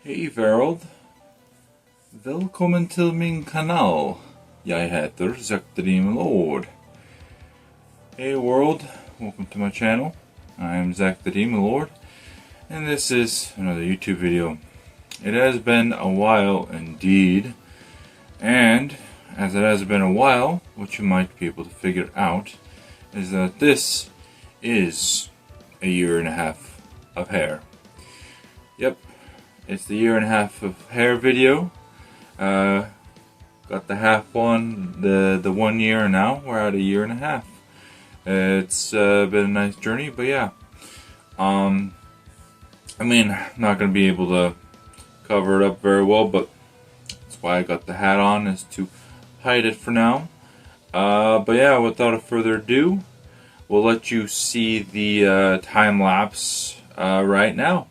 Hej Verald. Välkommen till min kanal. Jag heter Zakdarim Lord. Hey world, welcome to my channel. I am Zakdarim Lord, and this is another YouTube video. It has been a while indeed, and as it has been a while, what you might be able to figure out is that this is a year and a half of hair. Yep, it's the year and a half of hair video. Got the half one, the 1 year, and now we're at a year and a half. It's been a nice journey, but yeah. I mean, I'm not gonna be able to cover it up very well, but that's why I got the hat on, is to hide it for now. But yeah, without further ado, we'll let you see the time lapse right now.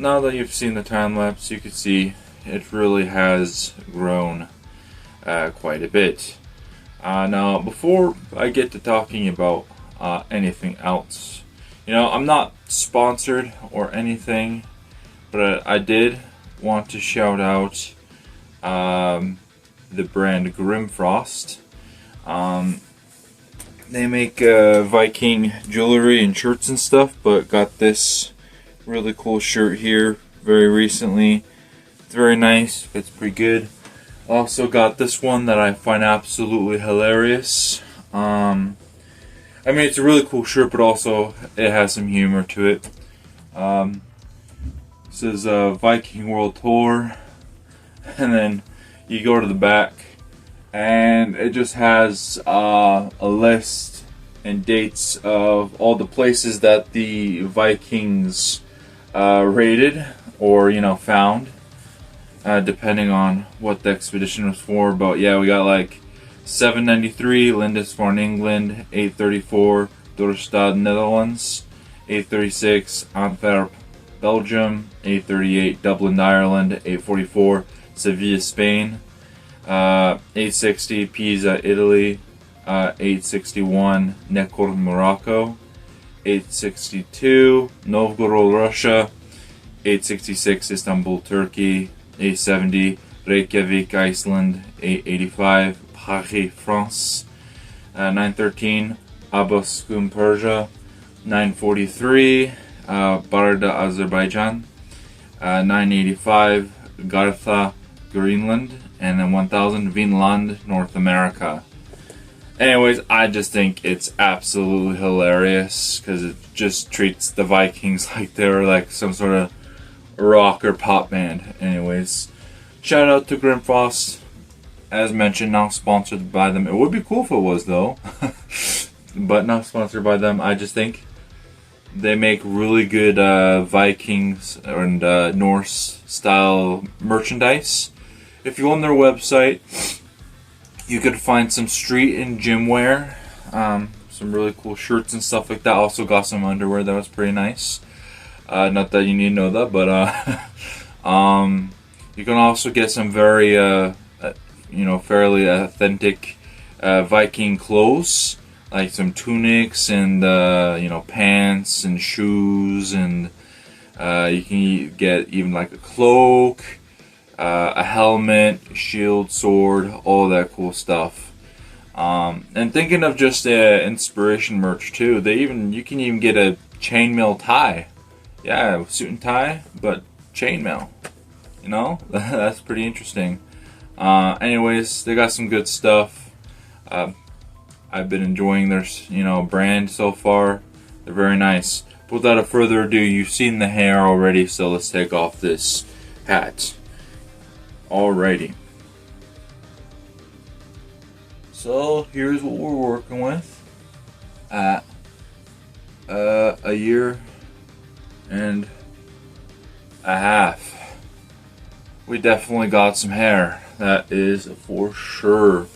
now that you've seen the time lapse, you can see it really has grown quite a bit. Now, before I get to talking about anything else, I'm not sponsored or anything, but I did want to shout out the brand Grimfrost. They make Viking jewelry and shirts and stuff, but got this really cool shirt here very recently. It's very nice, it's pretty good. Also got this one that I find absolutely hilarious. I mean, it's a really cool shirt, but also it has some humor to it. This is a Viking World Tour, and then you go to the back, and it just has a list and dates of all the places that the Vikings raided or found, depending on what the expedition was for. But yeah, we got like 793 Lindisfarne, England, 834 Dorstad, Netherlands, 836 Antwerp, Belgium, 838 Dublin, Ireland, 844 Seville, Spain, 860 Pisa, Italy, 861 Nekor, Morocco, 862 Novgorod, Russia, 866 Istanbul, Turkey, 870 Reykjavik, Iceland, 885 Paris, France, 913 Abaskum, Persia, 943 Barda, Azerbaijan, 985 Gartha, Greenland, and then 1000 Vinland, North America. Anyways, I just think it's absolutely hilarious because it just treats the Vikings like they're like some sort of rock or pop band. Anyways, shout out to Grimfrost. As mentioned, not sponsored by them. It would be cool if it was, though. But not sponsored by them. I just think they make really good Vikings and Norse style merchandise. If you go on their website, you could find some street and gym wear, some really cool shirts and stuff like that. Also got some underwear that was pretty nice. Not that you need to know that, but you can also get some very fairly authentic Viking clothes, like some tunics and pants and shoes, and you can get even like a cloak, a helmet, shield, sword, all that cool stuff. And thinking of just inspiration merch too, you can even get a chainmail tie. Yeah, suit and tie, but chainmail. That's pretty interesting. Anyways, they got some good stuff. I've been enjoying their brand so far. They're very nice. But without further ado, you've seen the hair already, so let's take off this hat. Alrighty. So here's what we're working with at a year and a half. We definitely got some hair. That is for sure.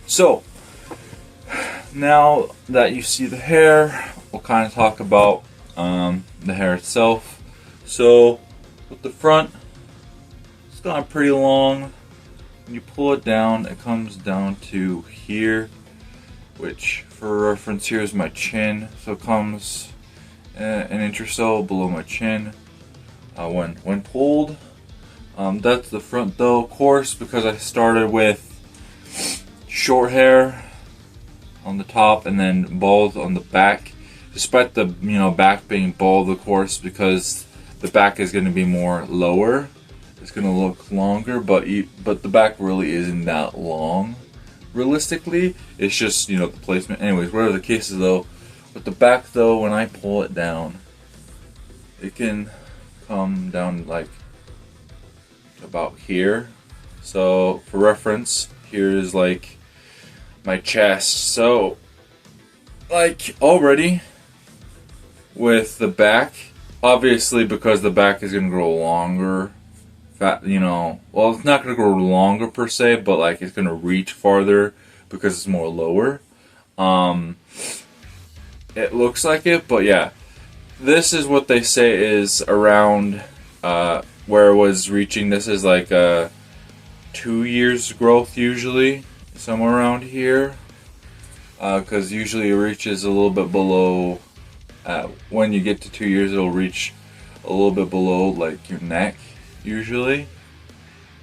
So, now that you see the hair, we'll kind of talk about the hair itself. So, with the front, it's gone pretty long. When you pull it down, it comes down to here, which for reference here is my chin. So it comes an inch or so below my chin when pulled. That's the front though, of course, because I started with short hair on the top and then bald on the back. Despite the back being bald, of course, because the back is going to be more lower. It's going to look longer, but the back really isn't that long. Realistically, it's just the placement. Anyways, whatever the case is though, with the back though, when I pull it down, it can come down like about here. So for reference, here is like my chest. So like already with the back, obviously because the back is gonna grow longer, well, it's not gonna grow longer per se, but like it's gonna reach farther because it's more lower. It looks like it, but yeah, this is what they say is around where it was reaching. This is like 2 years growth usually, somewhere around here, because usually it reaches a little bit below. When you get to 2 years, it'll reach a little bit below like your neck usually.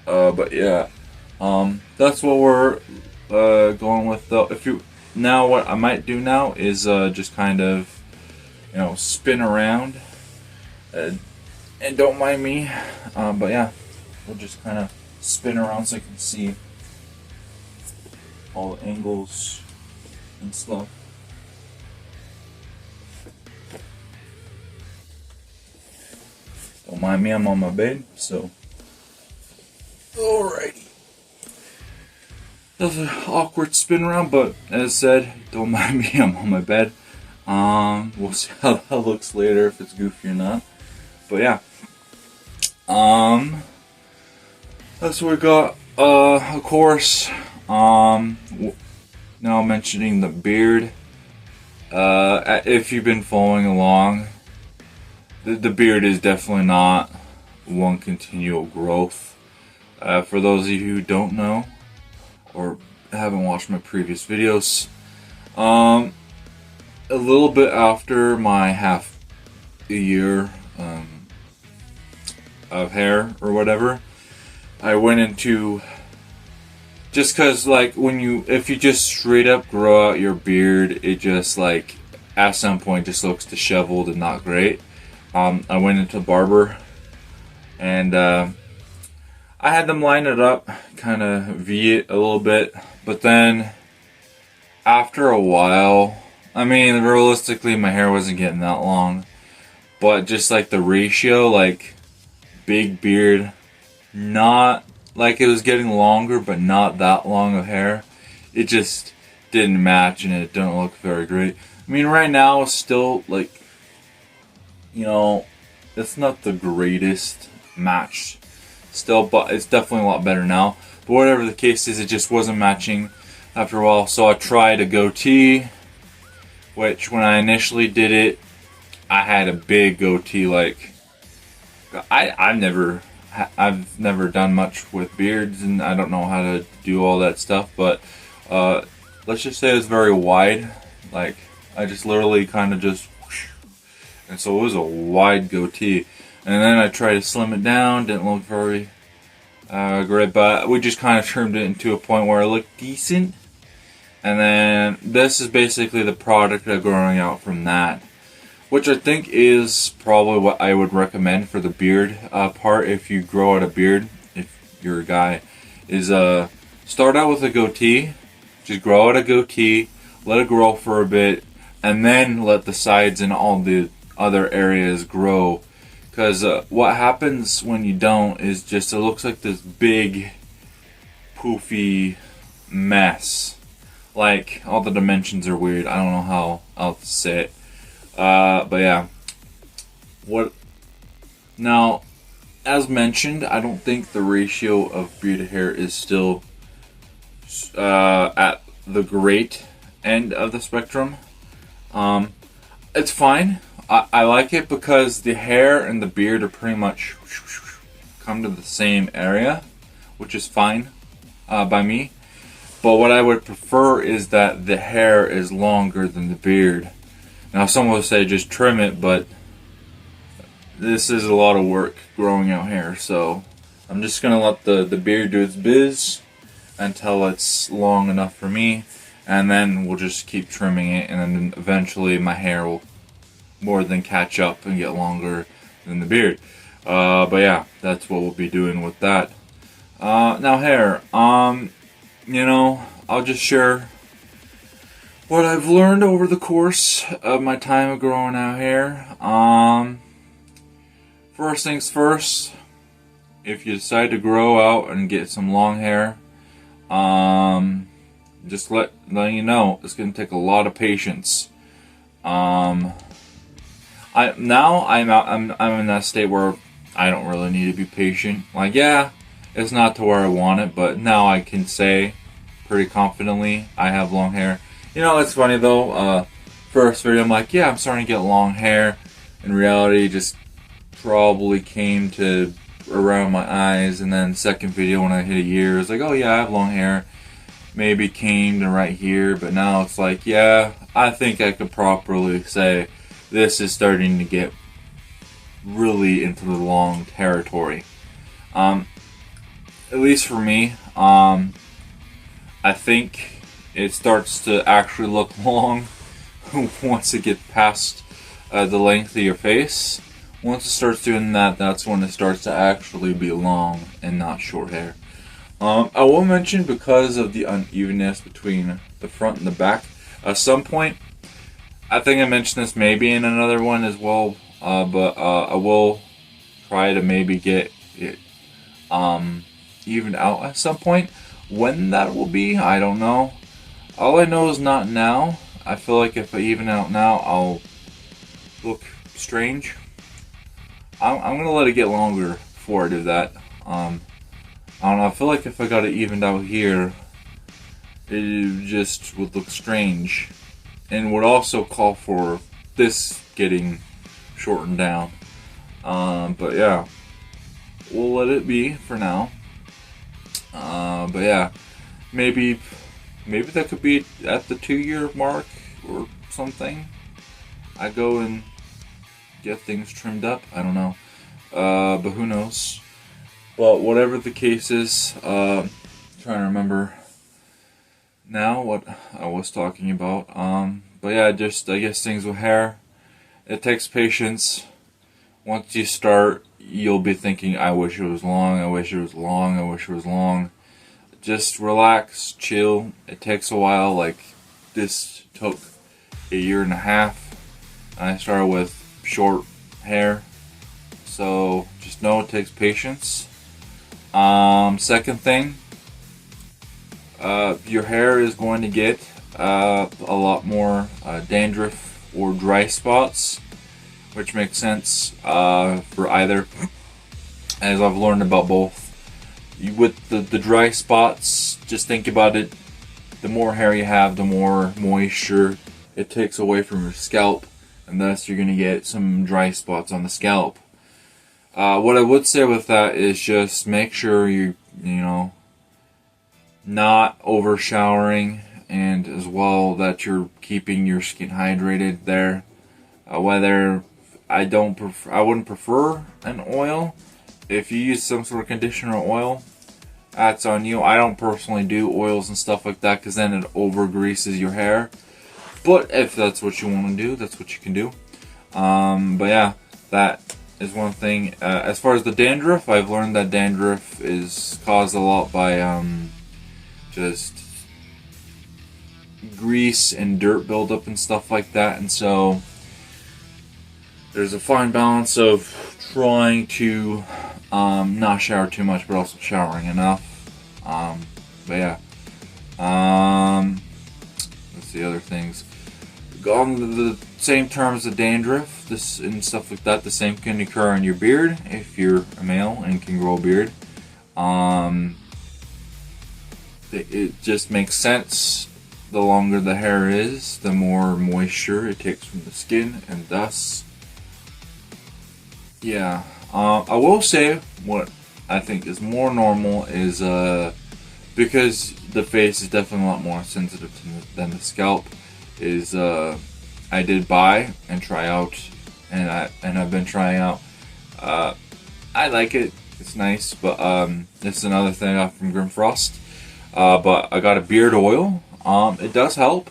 But yeah, that's what we're going with though. Now what I might do now is just kind of, spin around, and don't mind me, but yeah, we'll just kind of spin around so you can see all the angles and stuff. Don't mind me, I'm on my bed, so alrighty. That was an awkward spin around, but as said, don't mind me, I'm on my bed. We'll see how that looks later, if it's goofy or not. But yeah, that's what we got. Of course, now mentioning the beard. If you've been following along, the beard is definitely not one continual growth. For those of you who don't know or haven't watched my previous videos, a little bit after my half a year of hair or whatever, I went into, just cause like if you just straight up grow out your beard, it just like at some point just looks disheveled and not great. I went into barber, and I had them line it up, kind of V it a little bit, but then after a while, I mean, realistically my hair wasn't getting that long, but just like the ratio, like big beard, not like it was getting longer but not that long of hair, it just didn't match and it didn't look very great. I mean, right now it's still like, it's not the greatest match still, but it's definitely a lot better now. But whatever the case is, it just wasn't matching after a while, so I tried a goatee, which when I initially did it, I had a big goatee. Like, I've never done much with beards, and I don't know how to do all that stuff, but let's just say it's very wide. Like, I just literally kind of just whoosh, and so it was a wide goatee. And then I tried to slim it down, didn't look very great, but we just kind of trimmed it into a point where it looked decent. And then this is basically the product of growing out from that, which I think is probably what I would recommend for the beard part. If you grow out a beard, if you're a guy, is start out with a goatee, just grow out a goatee, let it grow for a bit, and then let the sides and all the other areas grow. Because what happens when you don't is just it looks like this big poofy mess. Like, all the dimensions are weird. I don't know how else to say it. But yeah. Now, as mentioned, I don't think the ratio of beard to hair is still at the great end of the spectrum. It's fine. I like it because the hair and the beard are pretty much come to the same area, which is fine by me. But what I would prefer is that the hair is longer than the beard. Now, some will say just trim it, but this is a lot of work growing out hair, so I'm just going to let the beard do its biz until it's long enough for me, and then we'll just keep trimming it, and then eventually my hair will more than catch up and get longer than the beard. But yeah, that's what we'll be doing with that. Now hair, I'll just share what I've learned over the course of my time of growing out hair. First things first, if you decide to grow out and get some long hair, just letting you know, it's going to take a lot of patience. I'm in that state where I don't really need to be patient. Like, yeah, it's not to where I want it, but now I can say pretty confidently I have long hair. It's funny though, first video I'm like, yeah, I'm starting to get long hair. In reality, just probably came to around my eyes, and then second video when I hit a year, it's like, oh yeah, I have long hair. Maybe came to right here, but now it's like, yeah, I think I could properly say this is starting to get really into the long territory. At least for me, I think it starts to actually look long once it gets past the length of your face. Once it starts doing that, that's when it starts to actually be long and not short hair. I will mention, because of the unevenness between the front and the back, at some point, I think I mentioned this maybe in another one as well, but I will try to maybe get it evened out at some point. When that will be, I don't know. All I know is not now. I feel like if I even out now, I'll look strange. I'm gonna let it get longer before I do that. I don't know, I feel like if I got it evened out here, it just would look strange. And would also call for this getting shortened down. But yeah, we'll let it be for now. But yeah, maybe that could be at the 2-year mark or something. I go and get things trimmed up. I don't know. But who knows? But whatever the case is, trying to remember now what I was talking about. But yeah, just I guess things with hair, it takes patience. Once you start, you'll be thinking, I wish it was long, I wish it was long, I wish it was long. Just relax, chill. It takes a while. Like, this took a year and a half. I started with short hair, so just know it takes patience. Second thing, your hair is going to get a lot more dandruff or dry spots, which makes sense for either, as I've learned about both. With the dry spots, just think about it. The more hair you have, the more moisture it takes away from your scalp, and thus you're going to get some dry spots on the scalp. What I would say with that is just make sure you know, not over showering, and as well that you're keeping your skin hydrated there. Whether I wouldn't prefer an oil. If you use some sort of conditioner or oil, that's on you. I don't personally do oils and stuff like that because then it over greases your hair. But if that's what you want to do, that's what you can do. But yeah, that is one thing. As far as the dandruff, I've learned that dandruff is caused a lot by just grease and dirt buildup and stuff like that, and so there's a fine balance of trying to not shower too much, but also showering enough. But yeah, let's see other things. On the same terms of dandruff, this and stuff like that, the same can occur in your beard if you're a male and can grow a beard. It just makes sense. The longer the hair is, the more moisture it takes from the skin, and thus, yeah. I will say what I think is more normal is because the face is definitely a lot more sensitive than the scalp. Is I did buy and try out, and I've been trying out. I like it. It's nice, but this is another thing I got from Grimfrost. But I got a beard oil. It does help.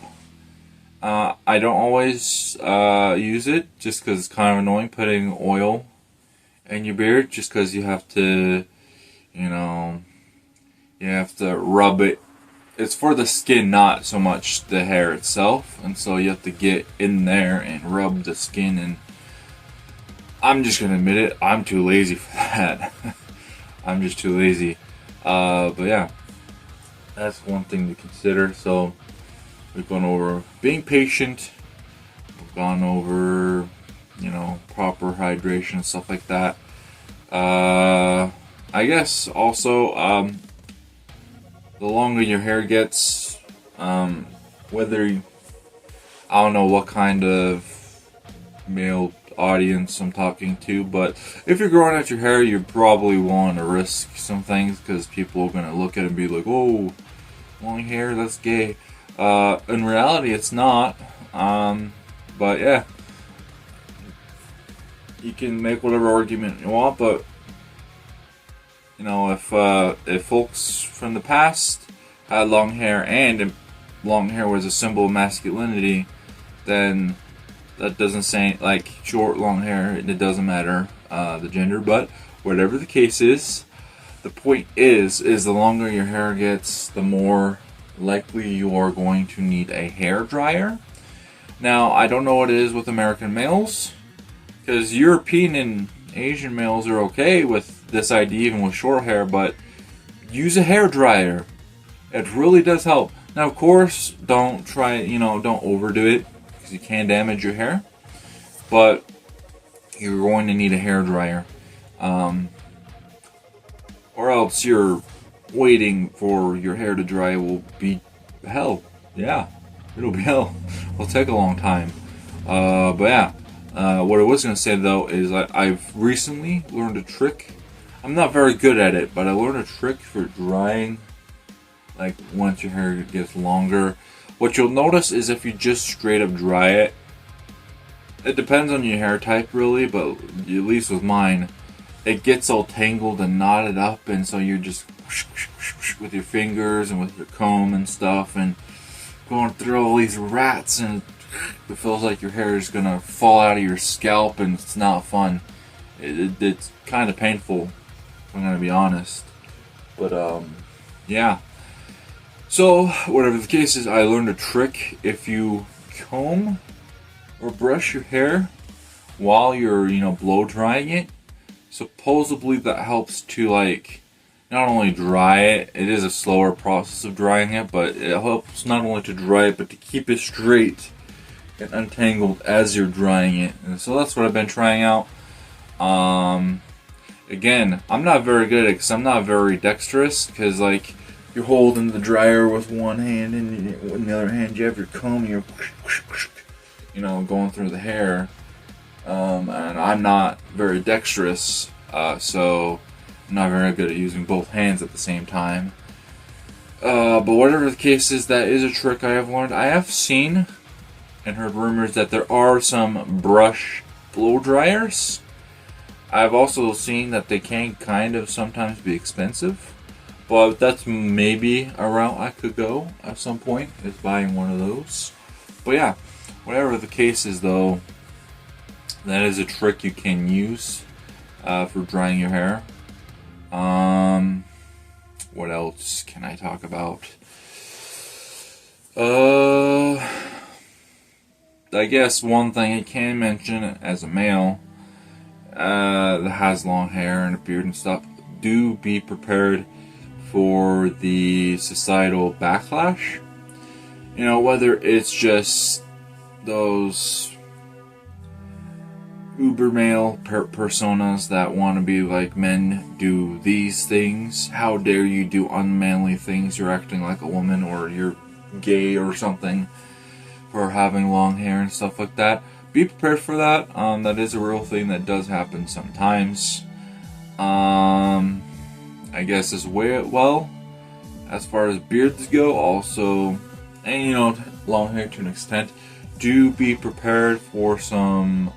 I don't always use it just because it's kind of annoying putting oil in your beard, just because you have to, you have to rub it. It's for the skin, not so much the hair itself, and so you have to get in there and rub the skin, and I'm just gonna admit it, I'm too lazy for that. I'm just too lazy. But yeah, that's one thing to consider. So we've gone over being patient, we've gone over, proper hydration and stuff like that. I guess also, the longer your hair gets, I don't know what kind of male audience I'm talking to, but if you're growing out your hair, you probably want to risk some things because people are going to look at it and be like, oh, long hair, that's gay. In reality, it's not. But yeah, you can make whatever argument you want, but you know, if folks from the past had long hair and long hair was a symbol of masculinity, then that doesn't say, like, short, long hair, it doesn't matter the gender, but whatever the case is, the point is the longer your hair gets, the more likely you are going to need a hair dryer. Now, I don't know what it is with American males, because European and Asian males are okay with this idea, even with short hair, but use a hair dryer. It really does help. Now, of course, don't overdo it, because you can damage your hair, but you're going to need a hair dryer, or else you're waiting for your hair to dry will be hell. Yeah, it'll be hell. It'll take a long time. But yeah, what I was going to say though is I've recently learned a trick. I'm not very good at it, but I learned a trick for drying, like, once your hair gets longer. What you'll notice is if you just straight up dry it, it depends on your hair type really, but at least with mine, it gets all tangled and knotted up, and so you're just with your fingers and with your comb and stuff and going through all these rats, and it feels like your hair is gonna fall out of your scalp, and it's not fun. It's kind of painful, if I'm gonna be honest. But yeah. So whatever the case is, I learned a trick. If you comb or brush your hair while you're blow drying it, supposedly that helps to, like, not only dry it, it is a slower process of drying it, but it helps not only to dry it, but to keep it straight and untangled as you're drying it. And so that's what I've been trying out. Again, I'm not very good at it because I'm not very dexterous, because, like, you're holding the dryer with one hand, and with the other hand you have your comb, and you're going through the hair. And I'm not very dexterous, so I'm not very good at using both hands at the same time. But whatever the case is, that is a trick I have learned. I have seen and heard rumors that there are some brush blow dryers. I've also seen that they can kind of sometimes be expensive, but that's maybe a route I could go at some point, is buying one of those. But yeah, whatever the case is though, that is a trick you can use for drying your hair. What else can I talk about? I guess one thing I can mention as a male that has long hair and a beard and stuff, do be prepared for the societal backlash. Whether it's just those uber male personas that want to be like, men do these things, how dare you do unmanly things, you're acting like a woman, or you're gay or something for having long hair and stuff like that. Be prepared for that. That is a real thing that does happen sometimes. I guess as well, as far as beards go also, and long hair to an extent, do be prepared for some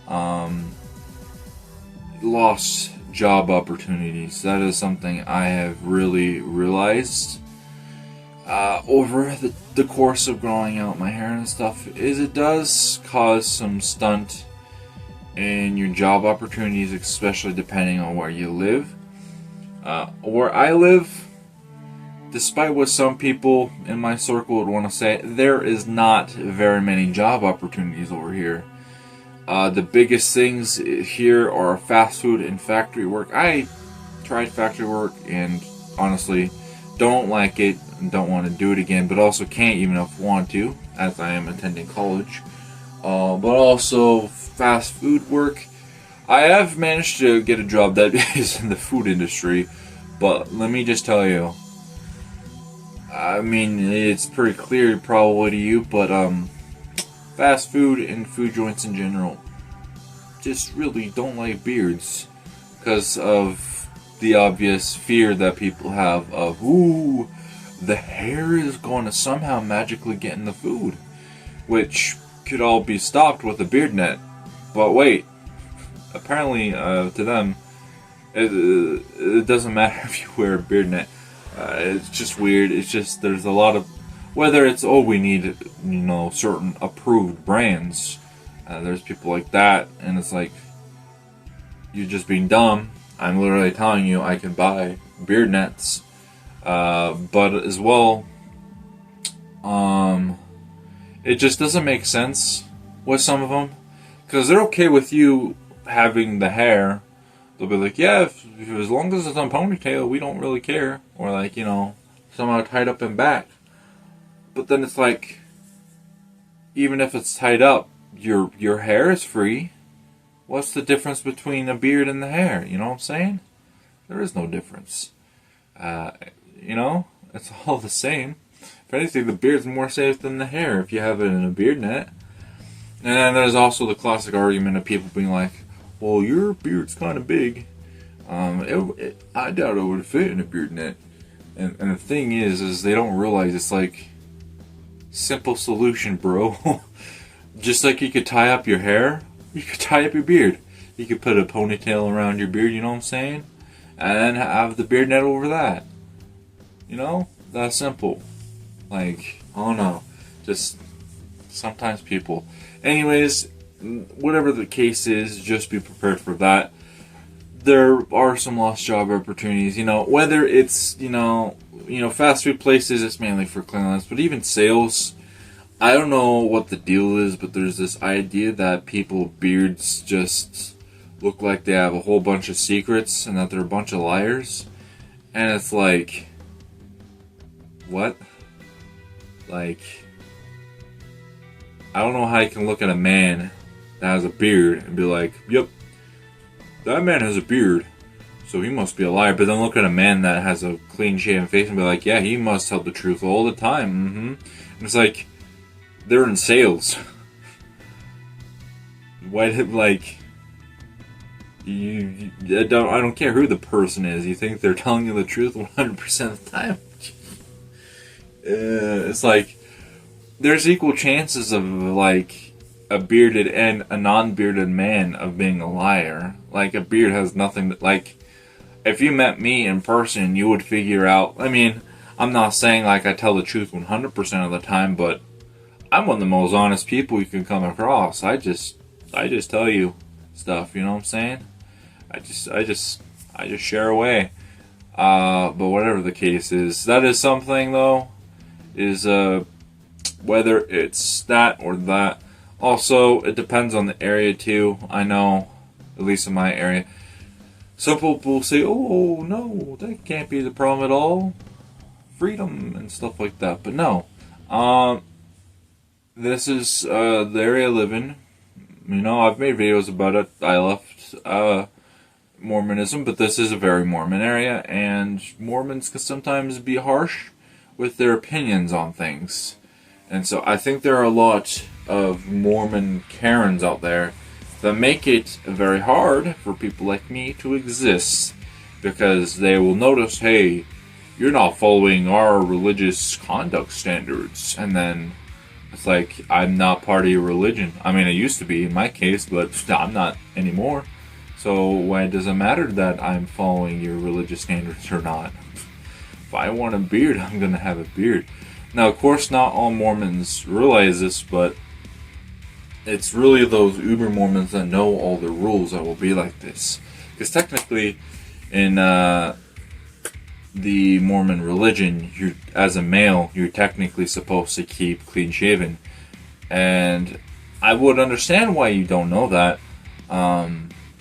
lost job opportunities. That is something I have really realized over the course of growing out my hair and stuff, is it does cause some stunt in your job opportunities, especially depending on where you live. Where I live, despite what some people in my circle would want to say, there is not very many job opportunities over here. The biggest things here are fast food and factory work. I tried factory work and honestly don't like it and don't want to do it again, but also can't even if I want to, as I am attending college. But also fast food work. I have managed to get a job that is in the food industry, but let me just tell you, I mean, it's pretty clear probably to you, but fast food and food joints in general, just really don't like beards because of the obvious fear that people have of, ooh, the hair is going to somehow magically get in the food, which could all be stopped with a beard net. But wait, apparently to them, it doesn't matter if you wear a beard net. It's just weird. It's just there's a lot of, whether it's, oh, we need, certain approved brands. There's people like that, and it's like, you're just being dumb. I'm literally telling you I can buy beard nets, but as well, it just doesn't make sense with some of them, because they're okay with you having the hair. They'll be like, yeah, if as long as it's on ponytail, we don't really care, or like, somehow tied up in back. But then it's like, even if it's tied up, your hair is free. What's the difference between a beard and the hair? You know what I'm saying? There is no difference. It's all the same. If anything, the beard's more safe than the hair if you have it in a beard net. And then there's also the classic argument of people being like, well, your beard's kind of big. I doubt it would fit in a beard net. And the thing is they don't realize it's like, simple solution, bro. Just like you could tie up your hair, you could tie up your beard. You could put a ponytail around your beard, you know what I'm saying? And then have the beard net over that. That's simple. Like, I don't know. Just sometimes people. Anyways, whatever the case is, just be prepared for that. There are some lost job opportunities, whether it's, fast food places, it's mainly for cleanliness, but even sales, I don't know what the deal is, but there's this idea that people beards just look like they have a whole bunch of secrets and that they're a bunch of liars. And it's like, what? Like, I don't know how you can look at a man that has a beard and be like, yep, that man has a beard, so he must be a liar. But then look at a man that has a clean-shaven face and be like, yeah, he must tell the truth all the time. And it's like, they're in sales. Why did, like, I don't care who the person is. You think they're telling you the truth 100% of the time? It's like, there's equal chances of, like, a bearded and a non-bearded man of being a liar. Like, a beard has nothing that, like, if you met me in person, you would figure out, I mean, I'm not saying, like, I tell the truth 100% of the time, but I'm one of the most honest people you can come across. I just tell you stuff, you know what I'm saying? I just share away. But whatever the case is, that is something, though, is, whether it's that or that. Also, it depends on the area, too. I know, at least in my area, some people say, oh, no, that can't be the problem at all. Freedom and stuff like that. But no. This is the area I live in. I've made videos about it. I left Mormonism, but this is a very Mormon area, and Mormons can sometimes be harsh with their opinions on things. And so I think there are a lot of Mormon Karens out there that make it very hard for people like me to exist, because they will notice, hey, you're not following our religious conduct standards, and then it's like, I'm not part of your religion. I mean, I used to be in my case, but I'm not anymore. So why does it matter that I'm following your religious standards or not? If I want a beard, I'm going to have a beard. Now, of course, not all Mormons realize this, but it's really those uber Mormons that know all the rules that will be like this. Because technically, in the Mormon religion, as a male, you're technically supposed to keep clean shaven. And I would understand why you don't know that.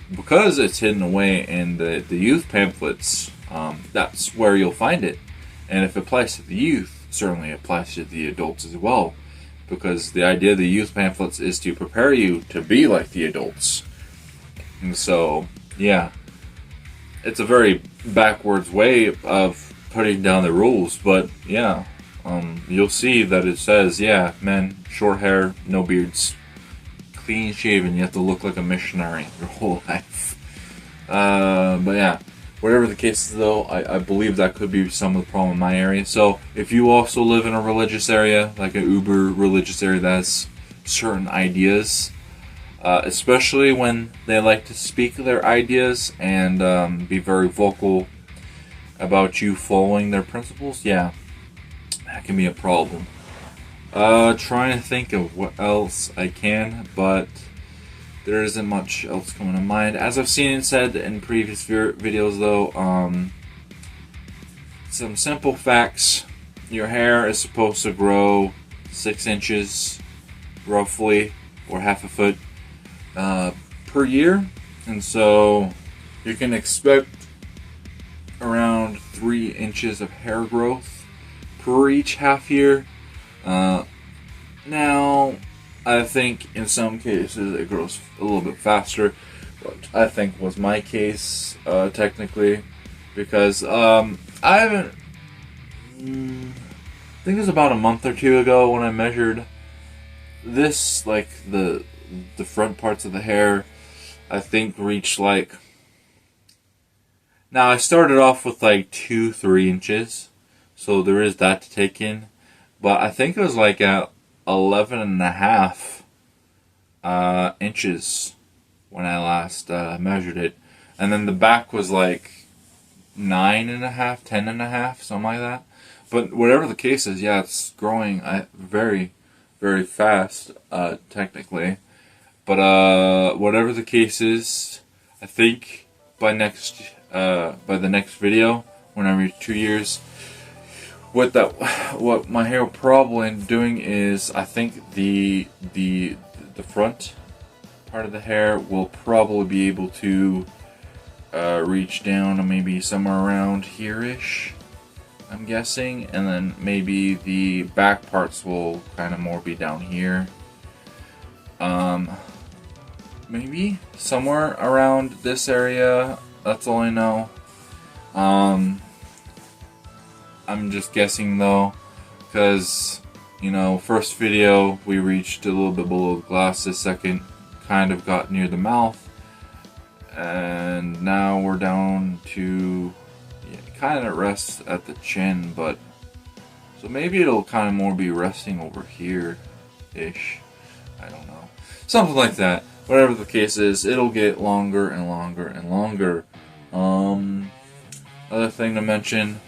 Because it's hidden away in the youth pamphlets. That's where you'll find it. And if it applies to the youth, it certainly applies to the adults as well. Because the idea of the youth pamphlets is to prepare you to be like the adults. And so, yeah. It's a very backwards way of putting down the rules, but yeah. You'll see that it says, yeah, men, short hair, no beards. clean shaven. You have to look like a missionary your whole life. But yeah, whatever the case is though, I believe that could be some of the problem in my area. So if you also live in a religious area, like an uber religious area that has certain ideas, especially when they like to speak their ideas and be very vocal about you following their principles, yeah, that can be a problem. Trying to think of what else I can, but there isn't much else coming to mind. As I've seen and said in previous videos though, some simple facts. Your hair is supposed to grow 6 inches, roughly, or half a foot, per year. And so you can expect around 3 inches of hair growth per each half year. Now, I think in some cases it grows a little bit faster, which I think was my case, technically, because I haven't. I think it was about a month or two ago when I measured this, like the front parts of the hair, I think reached like. Now I started off with like 2-3 inches, so there is that to take in, but I think it was like at 11.5 inches when I last measured it, and then the back was like 9.5, 10.5, something like that. But whatever the case is, yeah, it's growing very, very fast, technically. But whatever the case is, I think by the next video, when I reach 2 years, what my hair will probably end up doing is, I think the front part of the hair will probably be able to reach down to maybe somewhere around here-ish, I'm guessing, and then maybe the back parts will kind of more be down here. Maybe somewhere around this area. That's all I know. I'm just guessing though, because, you know, first video we reached a little bit below the glasses, second kind of got near the mouth, and now we're down to, yeah, kind of rests at the chin, but so maybe it'll kind of more be resting over here ish. I don't know, something like that. Whatever the case is, it'll get longer and longer and longer. Other thing to mention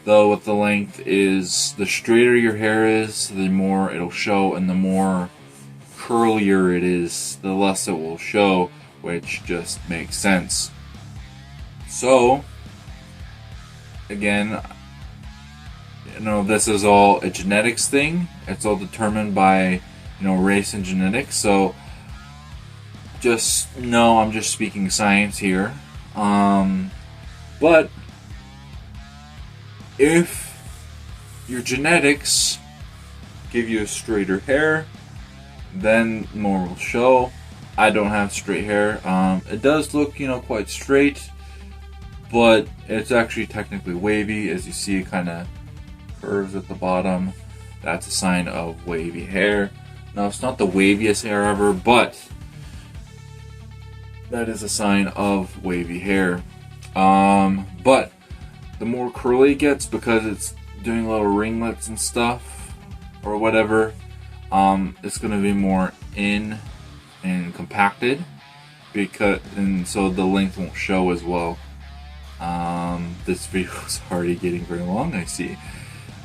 though with the length is, the straighter your hair is, the more it'll show, and the more curlier it is, the less it will show, which just makes sense. So again, you know, this is all a genetics thing. It's all determined by, you know, race and genetics. So just know I'm just speaking science here. But if your genetics give you a straighter hair, then more will show. I don't have straight hair. It does look, you know, quite straight, but it's actually technically wavy. As you see, it kind of curves at the bottom. That's a sign of wavy hair. Now, it's not the waviest hair ever, but that is a sign of wavy hair. But the more curly it gets, because it's doing little ringlets and stuff or whatever, it's going to be more in and compacted, and so the length won't show as well. This video is already getting very long, I see.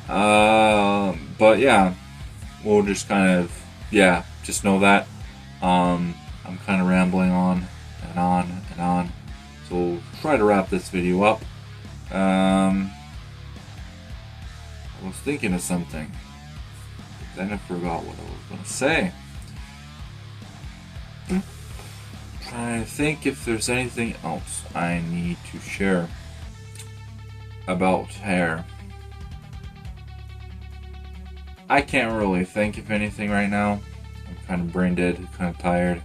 But yeah, we'll just kind of, yeah, just know that I'm kind of rambling on and on and on, so we'll try to wrap this video up. I was thinking of something, but then I forgot what I was going to say. Trying to think if there's anything else I need to share about hair. I can't really think of anything right now. I'm kind of brain dead, kind of tired.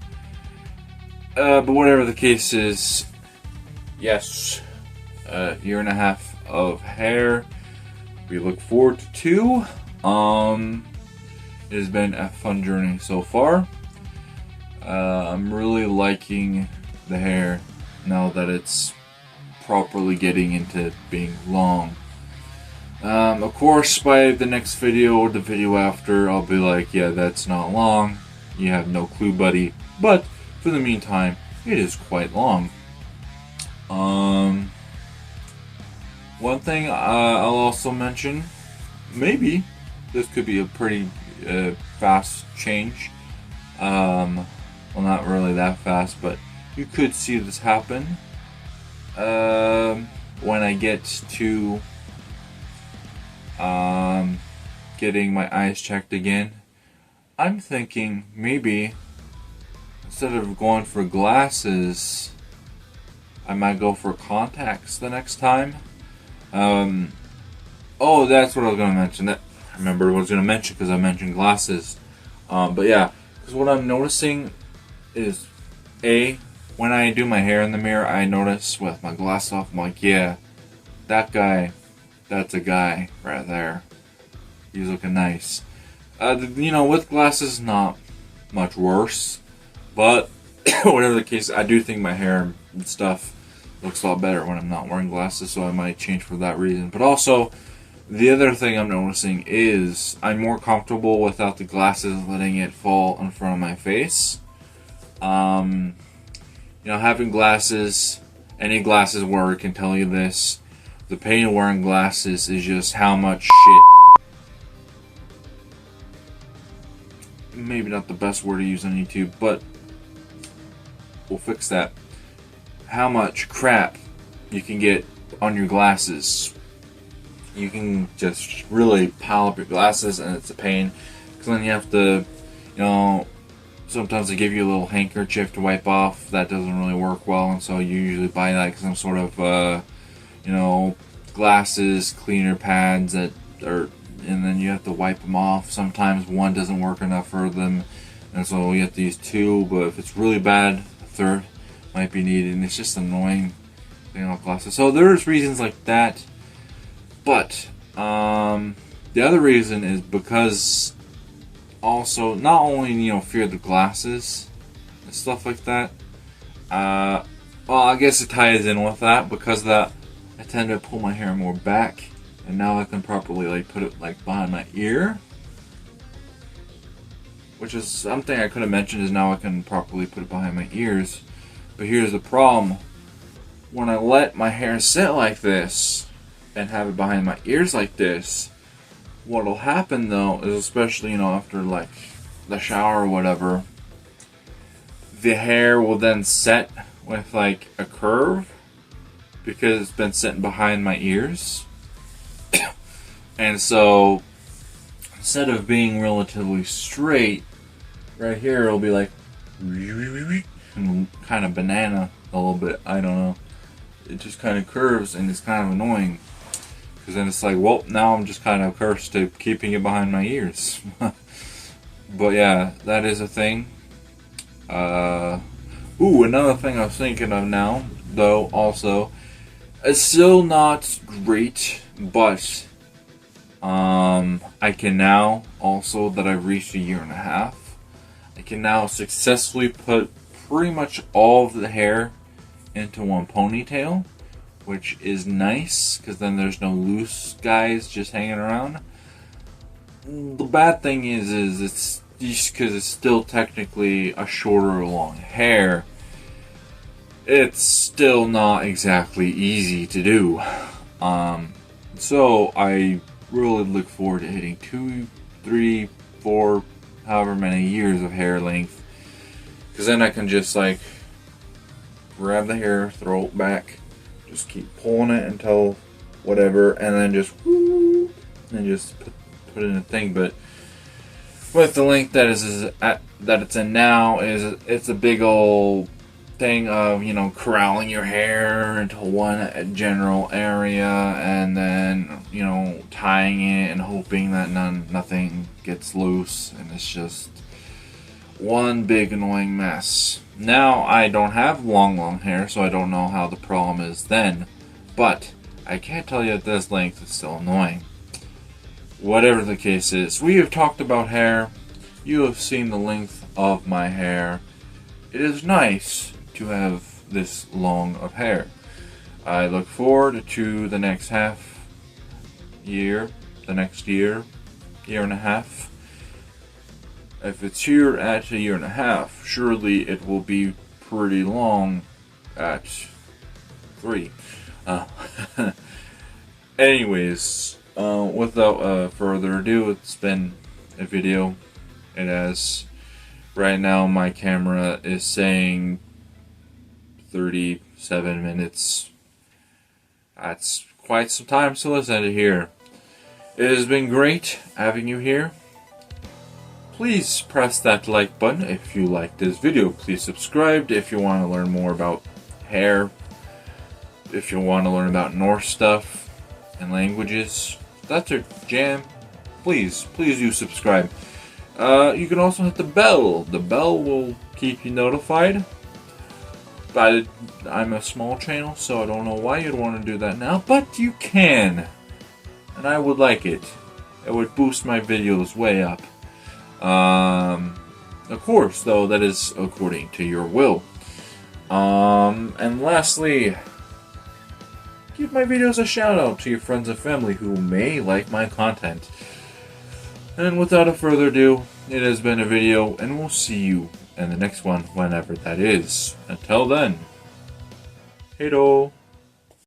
But whatever the case is, yes, a year and a half of hair. We look forward to 2. It has been a fun journey so far. I'm really liking the hair now that it's properly getting into being long. Of course, by the next video or the video after, I'll be like, yeah, that's not long. You have no clue, buddy. But for the meantime, it is quite long. One thing I'll also mention, maybe this could be a pretty fast change. Well, not really that fast, but you could see this happen when I get to getting my eyes checked again. I'm thinking maybe instead of going for glasses, I might go for contacts the next time. Oh, that's what I was going to mention. I remember what I was going to mention because I mentioned glasses. But yeah, because what I'm noticing is, when I do my hair in the mirror, I notice with my glasses off, I'm like, yeah, that guy, that's a guy right there. He's looking nice. With glasses, not much worse. But whatever the case, I do think my hair and stuff looks a lot better when I'm not wearing glasses, so I might change for that reason. But also, the other thing I'm noticing is I'm more comfortable without the glasses letting it fall in front of my face. Having glasses, any glasses wearer can tell you this. The pain of wearing glasses is just how much shit. Maybe not the best word to use on YouTube, but we'll fix that. How much crap you can get on your glasses. You can just really pile up your glasses, and it's a pain. Because then you have to, sometimes they give you a little handkerchief to wipe off. That doesn't really work well, and so you usually buy like some sort of, glasses cleaner pads and then you have to wipe them off. Sometimes one doesn't work enough for them, and so you have to use two. But if it's really bad, a third might be needed, and it's just annoying thing on glasses. So there's reasons like that. But the other reason is because also not only fear the glasses and stuff like that. Well, I guess it ties in with that because of that. I tend to pull my hair more back, and now I can properly put it behind my ear, which is something I could have mentioned. Is now I can properly put it behind my ears. But here's the problem: when I let my hair sit like this and have it behind my ears like this, what'll happen though is, especially after the shower or whatever, the hair will then set with a curve because it's been sitting behind my ears. And so instead of being relatively straight, right here it'll be kind of banana a little bit. I don't know. It just kind of curves, and it's kind of annoying. Because then it's well, now I'm just kind of cursed to keeping it behind my ears. But yeah, that is a thing. Another thing I was thinking of now, though, also, it's still not great, but I can now, also that I've reached 1.5 years, I can now successfully put pretty much all of the hair into one ponytail, which is nice because then there's no loose guys just hanging around. The bad thing is it's just because it's still technically a shorter long hair. It's still not exactly easy to do. So I really look forward to hitting 2, 3, 4, however many years of hair length, because then I can just grab the hair, throw it back, just keep pulling it until whatever, and then just put it in a thing. But with the length that it's in now, it's a big old thing of corralling your hair into one general area, and then tying it and hoping that nothing gets loose, and it's just one big annoying mess. Now I don't have long hair, so I don't know how the problem is then, but I can't tell you at this length it's still annoying. Whatever the case is, we have talked about hair. You have seen the length of my hair. it is nice to have this long of hair. I look forward to the next year and a half. If it's here at a year and a half, surely it will be pretty long at 3. Anyways, without further ado, it's been a video. It has, right now my camera is saying 37 minutes. That's quite some time, so let's end it here. It has been great having you here. Please press that like button if you liked this video. Please subscribe if you want to learn more about hair. If you want to learn about Norse stuff and languages, that's your jam. Please do subscribe. You can also hit the bell. The bell will keep you notified. But I'm a small channel, so I don't know why you'd want to do that now, but you can. And I would like it. It would boost my videos way up. Of course, though, that is according to your will. And lastly, give my videos a shout out to your friends and family who may like my content. And without a further ado, it has been a video, and we'll see you in the next one, whenever that is. Until then, hey-do.